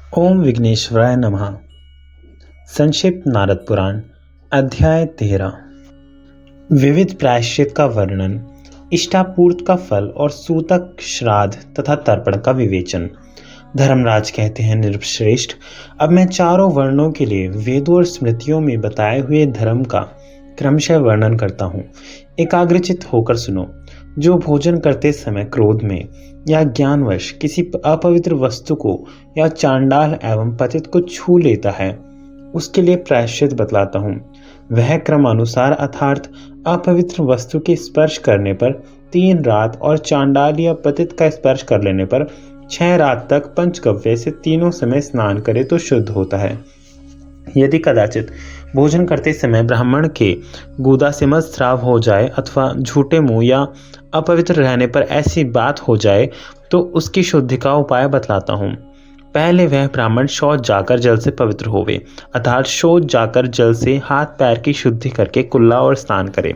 ओम विघ्नेश्वराय नमः। संक्षिप्त नारद पुराण अध्याय 13। विविध प्रायश्चित का वर्णन, इष्टापूर्त का फल और सूतक, श्राद्ध तथा तर्पण का विवेचन। धर्मराज कहते हैं, नृपश्रेष्ठ, अब मैं चारों वर्णों के लिए वेदों और स्मृतियों में बताए हुए धर्म का क्रमशः वर्णन करता हूँ। एकाग्रचित होकर सुनो। जो भोजन करते समय क्रोध में या ज्ञानवश किसी अपवित्र वस्तु को या चांडाल एवं पतित को छू लेता है, उसके लिए प्रायश्चित बतलाता हूँ। वह क्रमानुसार अर्थात अपवित्र वस्तु के स्पर्श करने पर 3 रात और चांडाल या पतित का स्पर्श कर लेने पर 6 रात तक पंचगव्य से तीनों समय स्नान करे तो शुद्ध होता है। यदि कदाचित भोजन करते समय ब्राह्मण के गुदा से मल स्राव हो जाए अथवा झूठे मुंह या अपवित्र रहने पर ऐसी बात हो जाए तो उसकी शुद्धि का उपाय बतलाता हूँ। पहले वह ब्राह्मण शौच जाकर जल से पवित्र होवे, अर्थात शौच जाकर जल से हाथ पैर की शुद्धि करके कुल्ला और स्नान करे।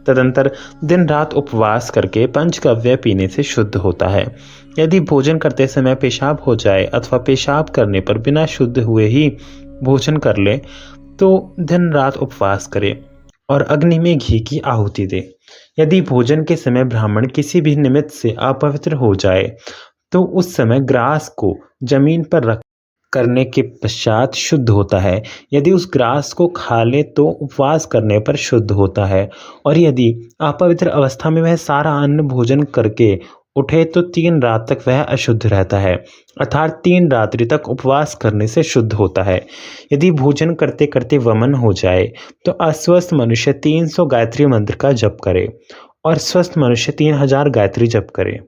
तदंतर दिन रात उपवास करके पंचगव्य पीने से शुद्ध होता है। यदि भोजन करते समय पेशाब हो जाए अथवा पेशाब करने पर बिना शुद्ध हुए ही भोजन कर ले तो दिन रात उपवास करे और अग्नि में घी की आहुति दे। यदि भोजन के समय ब्राह्मण किसी भी निमित्त से अपवित्र हो जाए तो उस समय ग्रास को जमीन पर रख करने के पश्चात शुद्ध होता है। यदि उस ग्रास को खा ले तो उपवास करने पर शुद्ध होता है। और यदि अपवित्र अवस्था में वह सारा अन्न भोजन करके उठे तो 3 रात तक वह अशुद्ध रहता है, अर्थात 3 रात्रि तक उपवास करने से शुद्ध होता है। यदि भोजन करते करते वमन हो जाए तो अस्वस्थ मनुष्य 300 गायत्री मंत्र का जप करे और स्वस्थ मनुष्य 3000 गायत्री जप करे।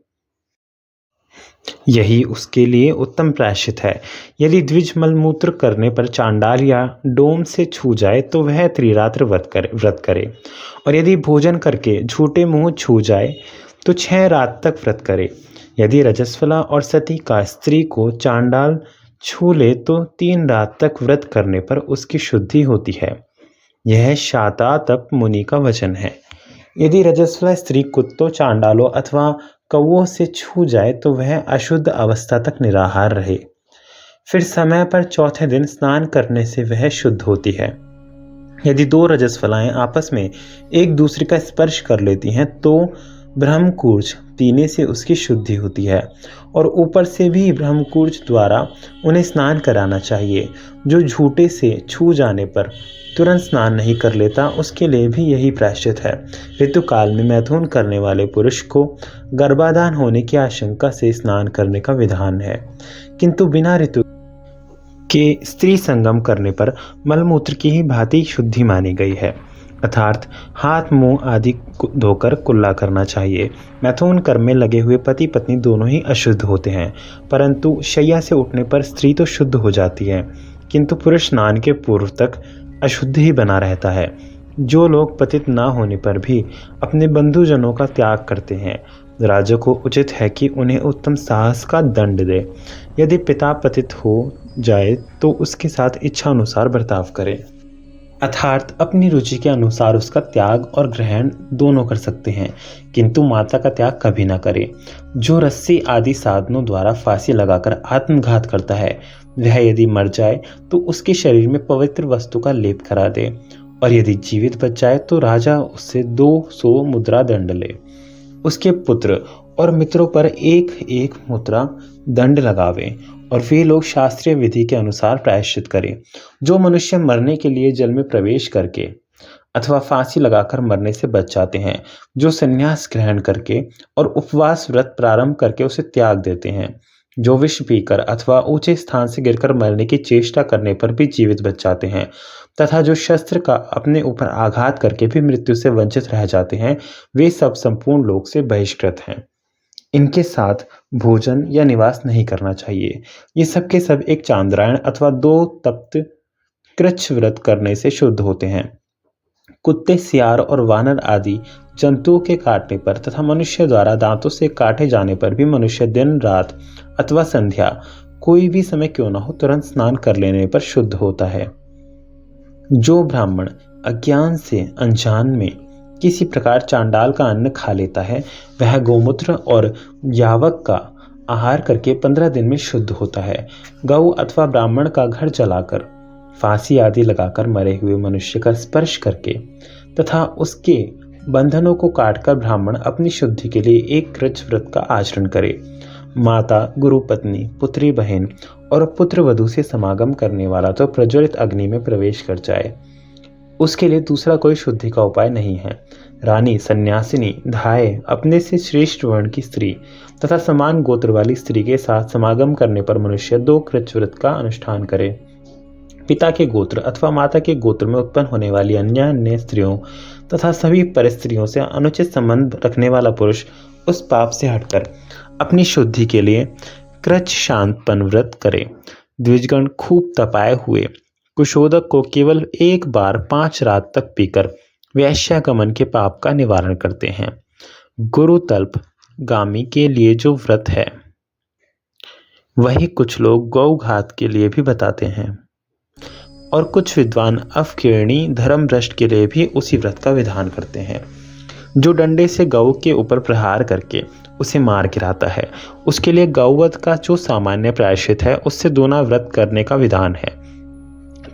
यही उसके लिए उत्तम प्रायश्चित है। यदि द्विज मलमूत्र करने पर चांडाल या डोम से छू जाए तो वह त्रिरात्र व्रत करे। और यदि भोजन करके झूठे मुंह छू जाए तो 6 रात तक व्रत करे। यदि रजस्वला और सती का स्त्री को चांडाल छू ले तो 3 रात तक व्रत करने पर उसकी शुद्धि होती है। यह शातातप मुनि का वचन है। यदि रजस्वला स्त्री कुत्तों, चांडालों अथवा कौओं से छू जाए तो वह अशुद्ध अवस्था तक निराहार रहे। फिर समय पर चौथे दिन स्नान करने से वह शुद्ध होती है। यदि 2 रजस्वलाएं आपस में एक दूसरे का स्पर्श कर लेती हैं तो ब्रह्मकूर्ज पीने से उसकी शुद्धि होती है और ऊपर से भी ब्रह्मकूर्ज द्वारा उन्हें स्नान कराना चाहिए। जो झूठे से छू जाने पर तुरंत स्नान नहीं कर लेता उसके लिए भी यही प्रायश्चित है। ऋतुकाल में मैथुन करने वाले पुरुष को गर्भाधान होने की आशंका से स्नान करने का विधान है, किंतु बिना ऋतु के स्त्री संगम करने पर मलमूत्र की ही भांति शुद्धि मानी गई है, अर्थात हाथ मुंह आदि धोकर कुल्ला करना चाहिए। मैथुन कर्म में लगे हुए पति पत्नी दोनों ही अशुद्ध होते हैं, परंतु शैया से उठने पर स्त्री तो शुद्ध हो जाती है, किंतु पुरुष स्नान के पूर्व तक अशुद्ध ही बना रहता है। जो लोग पतित ना होने पर भी अपने बंधुजनों का त्याग करते हैं, राजा को उचित है कि उन्हें उत्तम साहस का दंड दे। यदि पिता पतित हो जाए तो उसके साथ इच्छा अनुसार बर्ताव करे, अर्थात अपनी रुचि के अनुसार उसका त्याग और ग्रहण दोनों कर सकते हैं, किंतु माता का त्याग कभी ना करे। जो रस्सी आदि साधनों द्वारा फांसी लगाकर आत्मघात करता है, वह यदि मर जाए तो उसके शरीर में पवित्र वस्तु का लेप करा दे, और यदि जीवित बच जाए तो राजा उससे 200 मुद्रा दंड ले। उसके पुत्र और मित्रों पर 1-1 मुद्रा दंड लगावे और वे लोग शास्त्रीय विधि के अनुसार प्रायश्चित करें। जो मनुष्य मरने के लिए जल में प्रवेश करके अथवा फांसी लगाकर मरने से बच जाते हैं, जो संन्यास ग्रहण करके और उपवास व्रत प्रारंभ करके उसे त्याग देते हैं, जो विष पीकर अथवा ऊंचे स्थान से गिरकर मरने की चेष्टा करने पर भी जीवित बच जाते हैं, तथा जो शस्त्र का अपने ऊपर आघात करके भी मृत्यु से वंचित रह जाते हैं, वे सब संपूर्ण लोक से बहिष्कृत हैं। इनके साथ भोजन या निवास नहीं करना चाहिए। ये सब के सब एक चांद्रायण अथवा 2 तप्त कृच्छ व्रत करने से शुद्ध होते हैं। कुत्ते, सियार और वानर आदि जंतुओं के काटने पर तथा मनुष्य द्वारा दांतों से काटे जाने पर भी मनुष्य दिन रात अथवा संध्या कोई भी समय क्यों न हो तुरंत स्नान कर लेने पर शुद्ध होता है। जो ब्राह्मण अज्ञान से अनजान में किसी प्रकार चांडाल का अन्न खा लेता है, वह गोमूत्र और यावक का आहार करके 15 दिन में शुद्ध होता है। गौ अथवा ब्राह्मण का घर जलाकर, फांसी आदि लगाकर मरे हुए मनुष्य का स्पर्श करके तथा उसके बंधनों को काटकर ब्राह्मण अपनी शुद्धि के लिए एक कृच्छ व्रत का आचरण करे। माता, गुरु पत्नी, पुत्री बहन और पुत्र वधू से समागम करने वाला तो प्रज्वलित अग्नि में प्रवेश कर जाए, उसके लिए दूसरा कोई शुद्धि का उपाय नहीं है। रानी, सन्यासिनी, धाय, अपने से श्रेष्ठ वर्ण की स्त्री तथा समान गोत्र वाली स्त्री के साथ समागम करने पर मनुष्य 2 कृच्छ व्रत का अनुष्ठान करे। पिता के गोत्र अथवा माता के गोत्र में उत्पन्न होने वाली अन्य स्त्रियों तथा सभी परस्त्रियों से अनुचित संबंध रखने वाला पुरुष उस पाप से हटकर अपनी शुद्धि के लिए कृच्छ शांतपन व्रत करे। द्विजगण खूब तपाए हुए कुशोदक को केवल एक बार 5 रात तक पीकर वैश्यागमन के पाप का निवारण करते हैं। गुरुतल्प गामी के लिए जो व्रत है वही कुछ लोग गौघात के लिए भी बताते हैं और कुछ विद्वान अवकीर्णी धर्म भ्रष्ट के लिए भी उसी व्रत का विधान करते हैं। जो डंडे से गौ के ऊपर प्रहार करके उसे मार गिराता है, उसके लिए गौवध का जो सामान्य प्रायश्चित है उससे दोना व्रत करने का विधान है,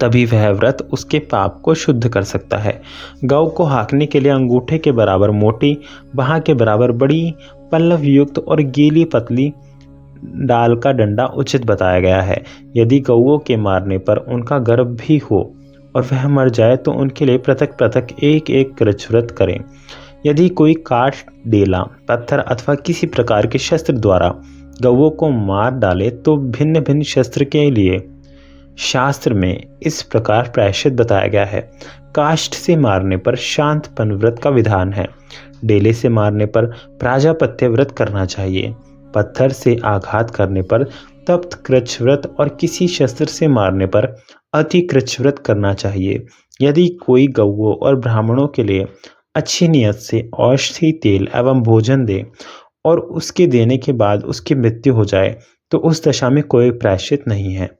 तभी वह व्रत उसके पाप को शुद्ध कर सकता है। गौ को हाँकने के लिए अंगूठे के बराबर मोटी, बाह के बराबर बड़ी, पल्लव युक्त और गीली पतली डाल का डंडा उचित बताया गया है। यदि गौओं के मारने पर उनका गर्भ भी हो और वह मर जाए तो उनके लिए पृथक पृथक एक एक कृच्छ व्रत करें। यदि कोई काठ, डेला, पत्थर अथवा किसी प्रकार के शस्त्र द्वारा गौओं को मार डाले तो भिन्न भिन्न शस्त्र के लिए शास्त्र में इस प्रकार प्रायश्चित बताया गया है। काष्ठ से मारने पर शांतपन व्रत का विधान है। डेले से मारने पर प्राजापत्य व्रत करना चाहिए। पत्थर से आघात करने पर तप्त कृच्छ व्रत और किसी शस्त्र से मारने पर अति कृच्छ व्रत करना चाहिए। यदि कोई गौओं और ब्राह्मणों के लिए अच्छी नियत से औषधि, तेल एवं भोजन दे और उसके देने के बाद उसकी मृत्यु हो जाए तो उस दशा में कोई प्रायश्चित नहीं है।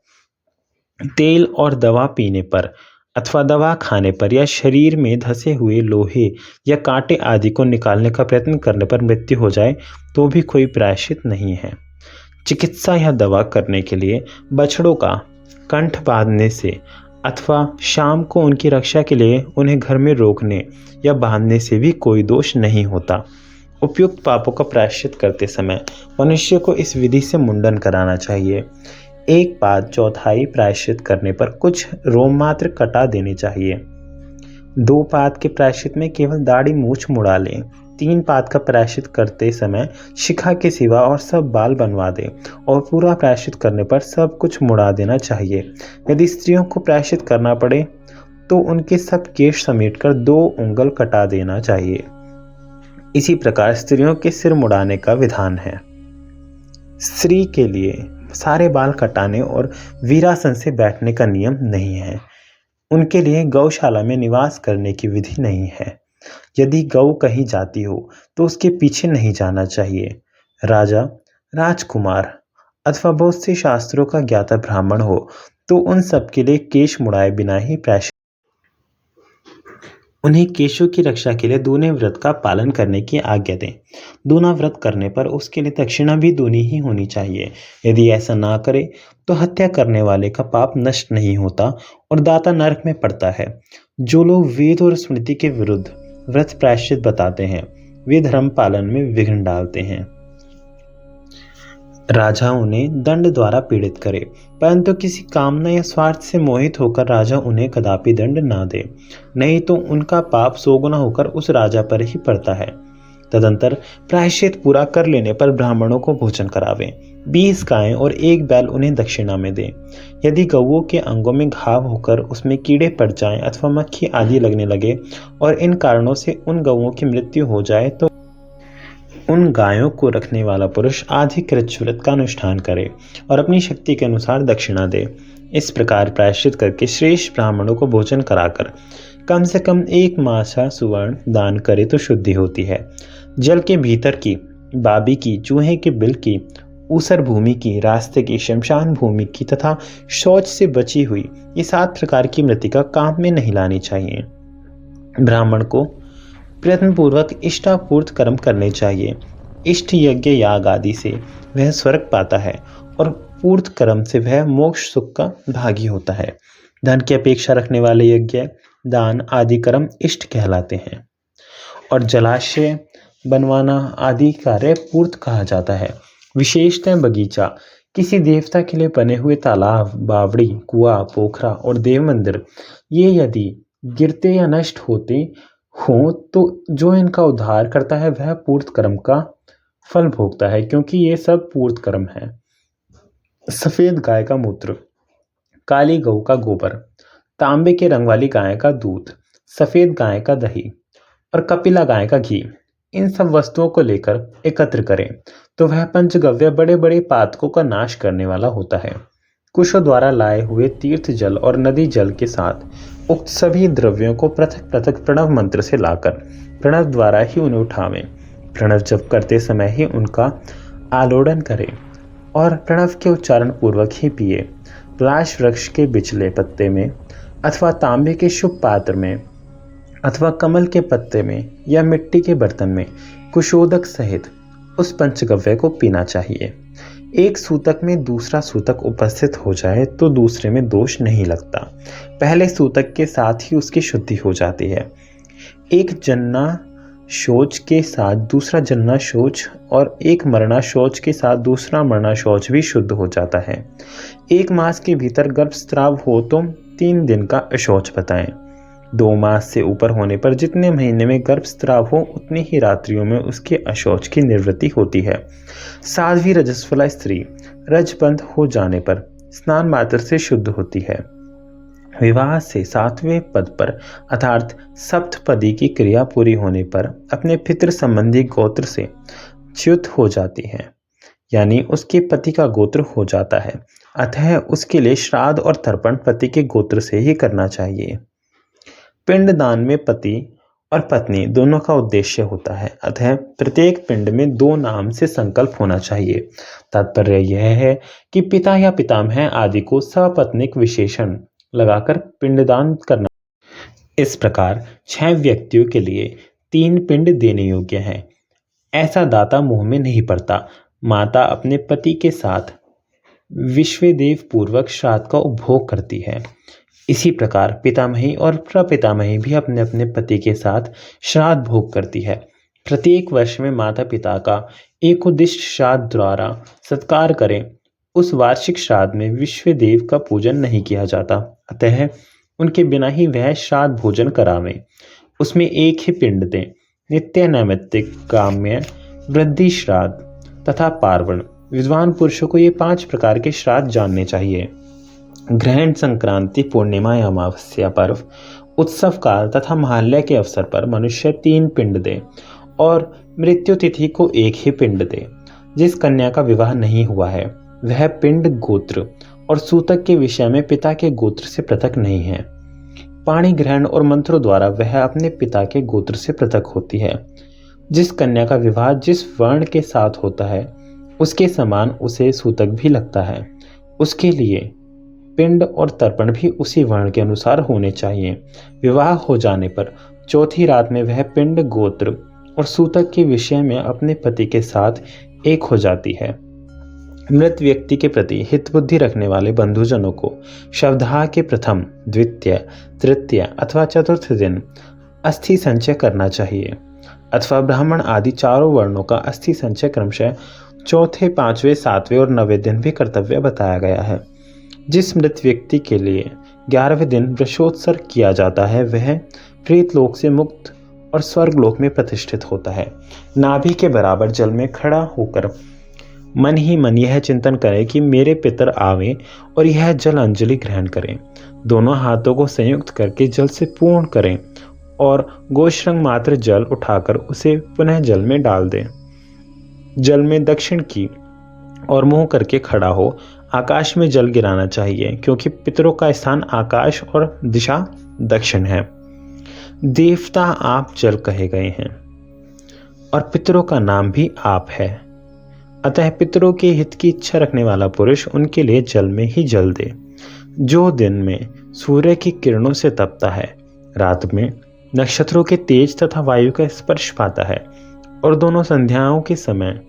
तेल और दवा पीने पर अथवा दवा खाने पर या शरीर में धसे हुए लोहे या कांटे आदि को निकालने का प्रयत्न करने पर मृत्यु हो जाए तो भी कोई प्रायश्चित नहीं है। चिकित्सा या दवा करने के लिए बछड़ों का कंठ बांधने से अथवा शाम को उनकी रक्षा के लिए उन्हें घर में रोकने या बांधने से भी कोई दोष नहीं होता। उपयुक्त पापों का प्रायश्चित करते समय मनुष्य को इस विधि से मुंडन कराना चाहिए। 1 पाद चौथाई प्रायश्चित करने पर कुछ रोम मात्र कटा देने चाहिए। 2 पाद के प्रायश्चित में केवल दाढ़ी मूछ मुड़ा लें। 3 पाद का प्रायश्चित करते समय शिखा के सिवा और सब बाल बनवा दें और पूरा प्रायश्चित करने पर सब कुछ मुड़ा देना चाहिए। यदि स्त्रियों को प्रायश्चित करना पड़े तो उनके सब केश समेटकर 2 उंगल कटा देना चाहिए। इसी प्रकार स्त्रियों के सिर मुड़ाने का विधान है। स्त्री के लिए सारे बाल कटाने और वीरासन से बैठने का नियम नहीं है। उनके लिए गौशाला में निवास करने की विधि नहीं है। यदि गौ कहीं जाती हो तो उसके पीछे नहीं जाना चाहिए। राजा, राजकुमार अथवा बहुत से शास्त्रों का ज्ञाता ब्राह्मण हो तो उन सब के लिए केश मुड़ाए बिना ही प्रायश्चित। उन्हें केशों की रक्षा के लिए दूने व्रत का पालन करने की आज्ञा दें। दूना व्रत करने पर उसके लिए दक्षिणा भी दूनी ही होनी चाहिए। यदि ऐसा ना करे तो हत्या करने वाले का पाप नष्ट नहीं होता और दाता नरक में पड़ता है। जो लोग वेद और स्मृति के विरुद्ध व्रत प्रायश्चित बताते हैं वे धर्म पालन में विघ्न डालते हैं। राजा उन्हें दंड द्वारा पीड़ित करे, परंतु किसी कामना या स्वार्थ से मोहित होकर राजा उन्हें कदापि दंड ना दे, नहीं तो उनका पाप 100 गुना होकर उस राजा पर ही पड़ता है। तदंतर प्रायश्चित पूरा कर लेने पर ब्राह्मणों को भोजन करावें। 20 गायें और 1 बैल उन्हें दक्षिणा में दें। यदि गौओं के अंगों में घाव होकर उसमें कीड़े पड़ जाएं अथवा मक्खी आदि लगने लगे और इन कारणों से उन गौओं की मृत्यु हो जाए तो उन गायों को रखने वाला पुरुष आधी कृच्छ व्रत का अनुष्ठान करे और अपनी शक्ति के अनुसार दक्षिणा दे। इस प्रकार प्रायश्चित करके श्रेष्ठ ब्राह्मणों को भोजन कराकर कम से कम 1 मासा सुवर्ण दान करे तो शुद्धि होती है। जल के भीतर की, बाबी की, चूहे के बिल की, ऊसर भूमि की, रास्ते की, शमशान भूमि की तथा शौच से बची हुई ये 7 प्रकार की मृतिका काम में नहीं लानी चाहिए। ब्राह्मण को प्रयत्नपूर्वक इष्टापूर्त कर्म करने चाहिए। इष्ट यज्ञ याग आदि से वह स्वर्ग पाता है और पूर्त कर्म से वह मोक्ष सुख का भागी होता है। धन की अपेक्षा रखने वाले यज्ञ, दान आदि कर्म इष्ट कहलाते हैं और जलाशय बनवाना आदि कार्य पूर्त कहा जाता है। विशेषतः बगीचा, किसी देवता के लिए बने हुए तालाब, बावड़ी, कुआं, पोखरा और देव मंदिर, ये यदि गिरते या नष्ट होते हों तो जो इनका उद्धार करता है वह पूर्त कर्म का फल भोगता है, क्योंकि ये सब पूर्त कर्म है। सफेद गाय का मूत्र, काली गऊ का गोबर, तांबे के रंग वाली गाय का दूध, सफेद गाय का दही और कपिला गाय का घी, इन सब वस्तुओं को लेकर एकत्र करें तो वह पंचगव्य बड़े बड़े पातकों का नाश करने वाला होता है। कुशों द्वारा लाए हुए तीर्थ जल और नदी जल के साथ उक्त सभी द्रव्यों को पृथक पृथक प्रणव मंत्र से लाकर प्रणव द्वारा ही उन्हें उठावें। प्रणव जप करते समय ही उनका आलोड़न करें और प्रणव के उच्चारण पूर्वक ही पिए। पलाश वृक्ष के बिचले पत्ते में अथवा तांबे के शुभ पात्र में अथवा कमल के पत्ते में या मिट्टी के बर्तन में कुशोदक सहित उस पंचगव्य को पीना चाहिए। एक सूतक में दूसरा सूतक उपस्थित हो जाए तो दूसरे में दोष नहीं लगता, पहले सूतक के साथ ही उसकी शुद्धि हो जाती है। एक जन्ना शौच के साथ दूसरा जन्ना शौच और एक मरना शौच के साथ दूसरा मरना शौच भी शुद्ध हो जाता है। एक मास के भीतर गर्भस्राव हो तो 3 दिन का अशौच बताएं। 2 मास से ऊपर होने पर जितने महीने में गर्भस्राव हो उतनी ही रात्रियों में उसके अशौच की निवृत्ति होती है। साध्वी रजस्वला स्त्री रजबंध हो जाने पर स्नान मात्र से शुद्ध होती है। विवाह से 7वें पद पर अर्थात सप्तपदी की क्रिया पूरी होने पर अपने पितृ संबंधी गोत्र से च्युत हो जाती है, यानी उसके पति का गोत्र हो जाता है। अतः उसके लिए श्राद्ध और तर्पण पति के गोत्र से ही करना चाहिए। पिंडदान में पति और पत्नी दोनों का उद्देश्य होता है, अतः प्रत्येक पिंड में 2 नाम से संकल्प होना चाहिए। तात्पर्य यह है कि पिता या पितामह आदि को सपत्नीक विशेषण लगाकर पिंडदान करना। इस प्रकार 6 व्यक्तियों के लिए 3 पिंड देने योग्य हैं। ऐसा दाता मुंह में नहीं पड़ता। माता अपने पति के साथ विश्वदेव पूर्वक श्राद्ध का उपभोग करती है। इसी प्रकार पितामही और प्रपितामही भी अपने अपने पति के साथ श्राद्ध भोग करती है। प्रत्येक वर्ष में माता पिता का एक उद्दिष्ट श्राद्ध द्वारा सत्कार करें। उस वार्षिक श्राद्ध में विश्वदेव का पूजन नहीं किया जाता, अतः उनके बिना ही वह श्राद्ध भोजन करावें। उसमें एक ही पिंड दें। नित्य नैमित्तिक, काम्य, वृद्धि श्राद्ध तथा पार्वण। विद्वान पुरुषों को ये 5 प्रकार के श्राद्ध जानने चाहिए। ग्रहण, संक्रांति, पूर्णिमा या अमावस्या पर्व, उत्सव काल तथा महालय के अवसर पर मनुष्य 3 पिंड दे और मृत्यु तिथि को एक ही पिंड दे। जिस कन्या का विवाह नहीं हुआ है वह पिंड गोत्र और सूतक के विषय में पिता के गोत्र से पृथक नहीं है। पाणी ग्रहण और मंत्रों द्वारा वह अपने पिता के गोत्र से पृथक होती है। जिस कन्या का विवाह जिस वर्ण के साथ होता है उसके समान उसे सूतक भी लगता है। उसके लिए पिंड और तर्पण भी उसी वर्ण के अनुसार होने चाहिए। विवाह हो जाने पर 4थी रात में वह पिंड, गोत्र और सूतक के विषय में अपने पति के साथ एक हो जाती है। मृत व्यक्ति के प्रति हित बुद्धि रखने वाले बंधुजनों को शवदाह के प्रथम, द्वितीय, तृतीय अथवा चतुर्थ दिन अस्थि संचय करना चाहिए, अथवा ब्राह्मण आदि 4 वर्णों का अस्थि संचय क्रमशः 4थे, 5वें, 7वें और 9वें दिन भी कर्तव्य बताया गया है। जिस मृत व्यक्ति के लिए 11वें दिन वृषोत्सर्ग किया जाता है वह प्रेत लोक से मुक्त और स्वर्ग लोक में प्रतिष्ठित होता है। नाभि के बराबर जल में खड़ा होकर मन ही मन यह चिंतन करें कि मेरे पितर आवें और यह जल अंजलि ग्रहण करें। दोनों हाथों को संयुक्त करके जल से पूर्ण करें और गोश्रंग मात्र जल उठाकर उसे पुनः जल में डाल दें। जल में दक्षिण की और मुंह करके खड़ा हो आकाश में जल गिराना चाहिए, क्योंकि पितरों का स्थान आकाश और दिशा दक्षिण है। देवता आप जल कहे गए हैं और पितरों का नाम भी आप है, अतः पितरों के हित की इच्छा रखने वाला पुरुष उनके लिए जल में ही जल दे। जो दिन में सूर्य की किरणों से तपता है, रात में नक्षत्रों के तेज तथा वायु का स्पर्श पाता है, और दोनों संध्याओं के समय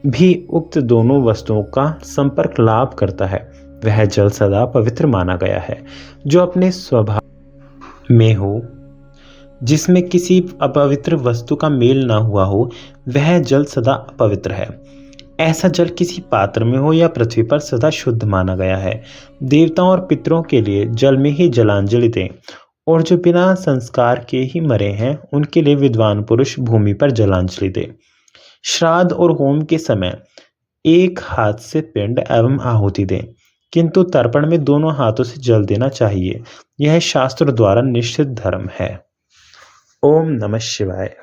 भी उक्त दोनों वस्तुओं का संपर्क लाभ करता है, वह जल सदा पवित्र माना गया है। जो अपने स्वभाव में हो, जिसमें किसी अपवित्र वस्तु का मेल ना हुआ हो, वह जल सदा पवित्र है। ऐसा जल किसी पात्र में हो या पृथ्वी पर सदा शुद्ध माना गया है। देवताओं और पितरों के लिए जल में ही जलांजलि दें, और जो बिना संस्कार के ही मरे हैं उनके लिए विद्वान पुरुष भूमि पर जलांजलि दें। श्राद्ध और होम के समय एक हाथ से पिंड एवं आहुति दें, किंतु तर्पण में दोनों हाथों से जल देना चाहिए। यह शास्त्र द्वारा निश्चित धर्म है। ओम नमः शिवाय।